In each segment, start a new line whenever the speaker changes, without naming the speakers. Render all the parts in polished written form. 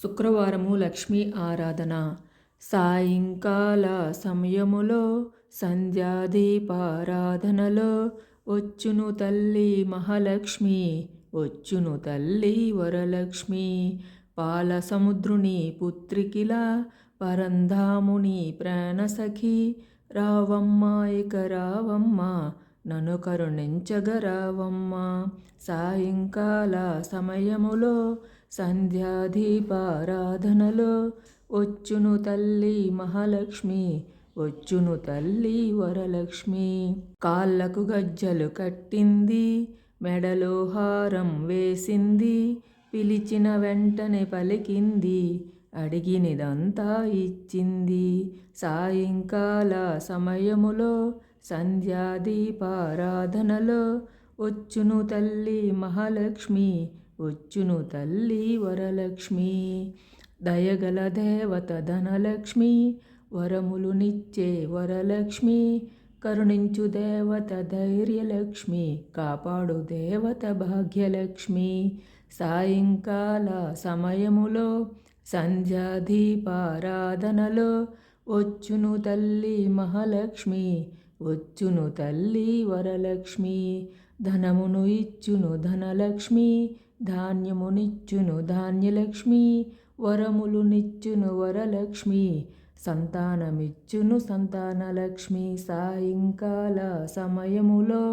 శుక్రవారము లక్ష్మీ ఆరాధన. సాయంకాల సమయములో సంధ్యాదీపారాధనలో వచ్చును తల్లి మహాలక్ష్మి, వచ్చును తల్లి వరలక్ష్మి. పాల సముద్రుని పుత్రికిలా పరంధాముని ప్రాణసఖి, రావమ్మ ఇక రావమ్మ నన్ను కరుణించగరావమ్మ. సాయంకాల సమయములో సంధ్యాదీపారాధనలో వచ్చును తల్లి మహాలక్ష్మి, వచ్చును తల్లి వరలక్ష్మి. కాళ్ళకు గజ్జలు కట్టింది, మెడలో హారం వేసింది, పిలిచిన వెంటనే పలికింది, అడిగినదంతా ఇచ్చింది. సాయంకాల సమయములో సంధ్యాదీపారాధనలో వచ్చును తల్లి మహాలక్ష్మి, వచ్చును తల్లి వరలక్ష్మి. దయగల దేవత ధనలక్ష్మి, వరములునిచ్చే వరలక్ష్మి. కరుణించు దేవత ధైర్యలక్ష్మి, కాపాడు దేవత భాగ్యలక్ష్మి. సాయంకాల సమయములో సంధ్యాదీపారాధనలో వచ్చును తల్లి మహాలక్ష్మి, వచ్చును తల్లి వరలక్ష్మి. ధనమును ఇచ్చును ధనలక్ష్మి, ధాన్యమునిచ్చును ధాన్యలక్ష్మి. వరములునిచ్చును వరలక్ష్మి, సంతానమిచ్చును సంతానలక్ష్మి. సాయంకాల సమయములో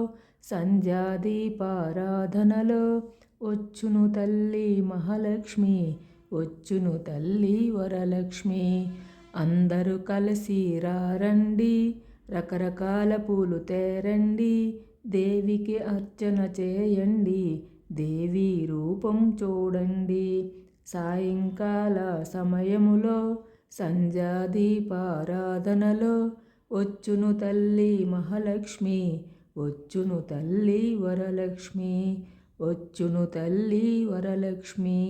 సంధ్యాదీపారాధనలో వచ్చును తల్లి మహాలక్ష్మి, వచ్చును తల్లి వరలక్ష్మి. అందరూ కలిసి రండి, రకరకాల పూలు తేరండి, దేవికి అర్చన చేయండి, దేవి రూపం చూడండి. సాయంకాల సమయములో సంధ్యాదీపారాధనలో వచ్చును తల్లి మహాలక్ష్మి, వచ్చును తల్లి వరలక్ష్మి, వచ్చును తల్లి వరలక్ష్మి.